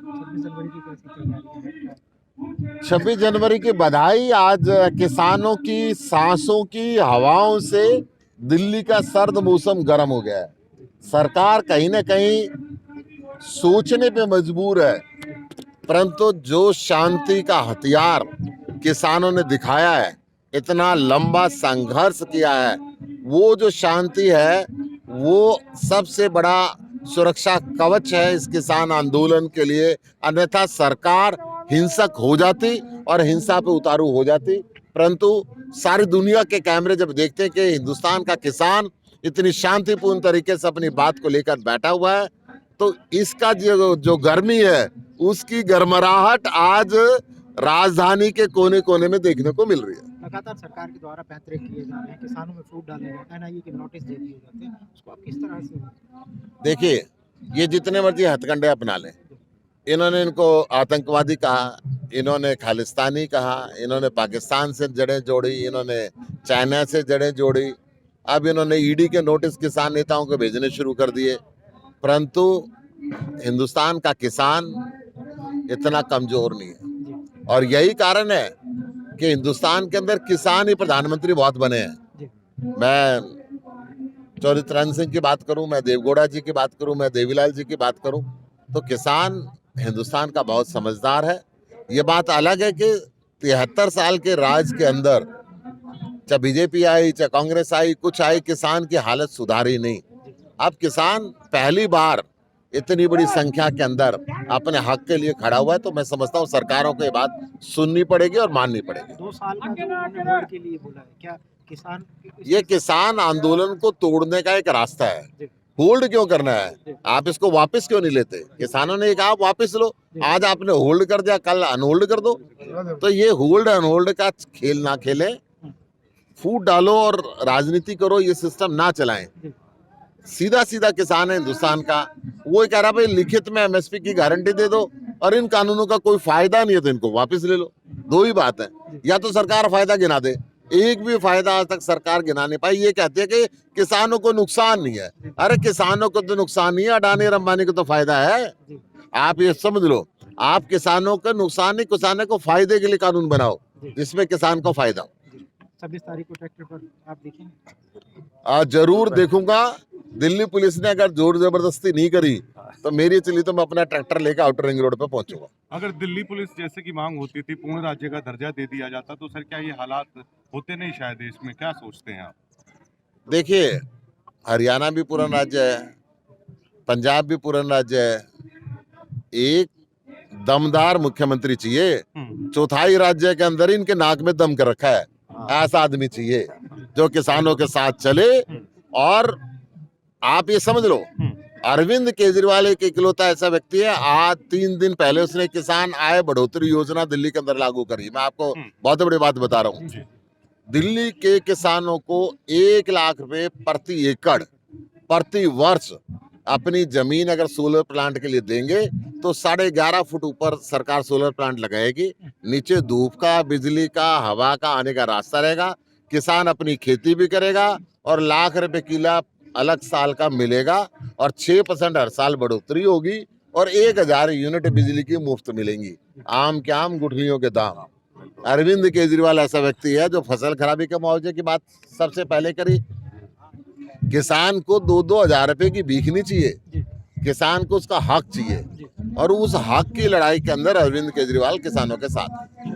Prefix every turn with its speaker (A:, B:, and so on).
A: 26 जनवरी की कैसी तैयारी है?
B: 26 जनवरी की बधाई। आज किसानों की सांसों की हवाओं से दिल्ली का सर्द मौसम गर्म हो गया है। सरकार कहीं ना कहीं सोचने पे मजबूर है, परंतु जो शांति का हथियार किसानों ने दिखाया है, इतना लंबा संघर्ष किया है, वो जो शांति है वो सबसे बड़ा सुरक्षा कवच है इस किसान आंदोलन के लिए। अन्यथा सरकार हिंसक हो जाती और हिंसा पे उतारू हो जाती। परंतु सारी दुनिया के कैमरे जब देखते हैं कि हिंदुस्तान का किसान इतनी शांतिपूर्ण तरीके से अपनी बात को लेकर बैठा हुआ है, तो इसका जो गर्मी है उसकी गर्मराहट आज राजधानी के कोने कोने में देखने को मिल रही है।
A: लगातार सरकार के द्वारा पैंतरे किए जा रहे हैं, किसानों में फूट डाले जाते हैं, एनआईए के नोटिस दे दिए जाते हैं, उसको आप किस तरह से?
B: देखिए, ये जितने मर्जी हथकंडे अपना लें, इन्होंने इनको आतंकवादी कहा, इन्होंने खालिस्तानी कहा, इन्होंने पाकिस्तान से जड़ें जोड़ी, इन्होंने चाइना से जड़ें जोड़ी, अब इन्होंने ईडी के नोटिस किसान नेताओं को भेजने शुरू कर दिए। परंतु हिंदुस्तान का किसान इतना कमजोर नहीं है, और यही कारण है कि हिंदुस्तान के अंदर किसान ही प्रधानमंत्री बहुत बने हैं। मैं चौधरी चरण सिंह की बात करूं, मैं देवगौड़ा जी की बात करूं, मैं देवीलाल जी की बात करूं, तो किसान हिंदुस्तान का बहुत समझदार है। ये बात अलग है कि 73 साल के राज के अंदर चाहे बीजेपी आई चाहे कांग्रेस आई, कुछ आई, किसान की हालत सुधारी नहीं। अब किसान पहली बार इतनी बड़ी संख्या के अंदर अपने हक के लिए खड़ा हुआ है, तो मैं समझता हूँ सरकारों को ये बात सुननी पड़ेगी और माननी पड़ेगी।
A: 2 साल का जो उन्होंने होल्ड के लिए बोला है, क्या किसान
B: ये किसान आंदोलन को तोड़ने का एक रास्ता है। होल्ड क्यों करना है? आप इसको वापस क्यों नहीं लेते? किसानों ने कहा आप वापस लो, आज आपने होल्ड कर दिया, कल अनहोल्ड कर दो। तो ये होल्ड अनहोल्ड का खेल ना खेलें, फूट डालो और राजनीति करो, ये सिस्टम ना चलाएं। सीधा सीधा किसान है हिंदुस्तान का, वो कह रहा भाई लिखित में एमएसपी की गारंटी दे दो और इन कानूनों का कोई फायदा नहीं है तो इनको वापस ले लो। दो ही बात है, या तो सरकार फायदा गिना दे, एक भी फायदा आज तक सरकार गिना नहीं पाई। ये कहती है कि किसानों को नुकसान नहीं है। अरे किसानों को तो नुकसान नहीं है, अडानी और अंबानी को तो फायदा है। आप ये समझ लो, आप किसानों का नुकसान नहीं, किसानों को फायदे के लिए कानून बनाओ जिसमें किसान को फायदा हो।
A: 26 तारीख को ट्रैक्टर पर आप देखेंगे?
B: जरूर देखूंगा। दिल्ली पुलिस ने अगर जोर जबरदस्ती नहीं करी तो मेरी चली तो मैं अपना ट्रैक्टर लेकर आउटर रिंग रोड पे पहुंचूंगा।
C: अगर दिल्ली पुलिस जैसे की मांग होती थी, पूर्ण राज्य का दर्जा दे दिया जाता, तो सर क्या ये हालात होते नहीं शायद देश में? क्या सोचते हैं आप?
B: देखिए, हरियाणा भी पूर्ण राज्य है, पंजाब भी पूर्ण राज्य है। एक दमदार मुख्यमंत्री चाहिए, चौथाई राज्य के अंदर इनके नाक में दम कर रखा है। ऐसा आदमी चाहिए जो किसानों के साथ चले। और आप ये समझ लो, अरविंद केजरीवाल एक इकलौता ऐसा व्यक्ति है, आज 3 दिन पहले उसने किसान आय बढ़ोतरी योजना दिल्ली के अंदर लागू करी। मैं आपको बहुत बड़ी बात बता रहा हूँ, दिल्ली के किसानों को 1 लाख रुपए प्रति एकड़ प्रति वर्ष अपनी जमीन अगर सोलर प्लांट के लिए देंगे तो 11.5 फुट ऊपर सरकार सोलर प्लांट लगाएगी। नीचे धूप का, बिजली का, हवा का आने का रास्ता रहेगा। किसान अपनी खेती भी करेगा और लाख रुपए किला अलग साल का मिलेगा और 6% हर साल बढ़ोतरी होगी और 1000 यूनिट बिजली की मुफ्त मिलेंगी। आम के आम, गुठलियों के दाम। अरविंद केजरीवाल ऐसा व्यक्ति है जो फसल खराबी के मुआवजे की बात सबसे पहले करी। किसान को 2-2 हजार रुपए की भीख नहीं चाहिए, किसान को उसका हक चाहिए, और उस हक की लड़ाई के अंदर अरविंद केजरीवाल किसानों के साथ है।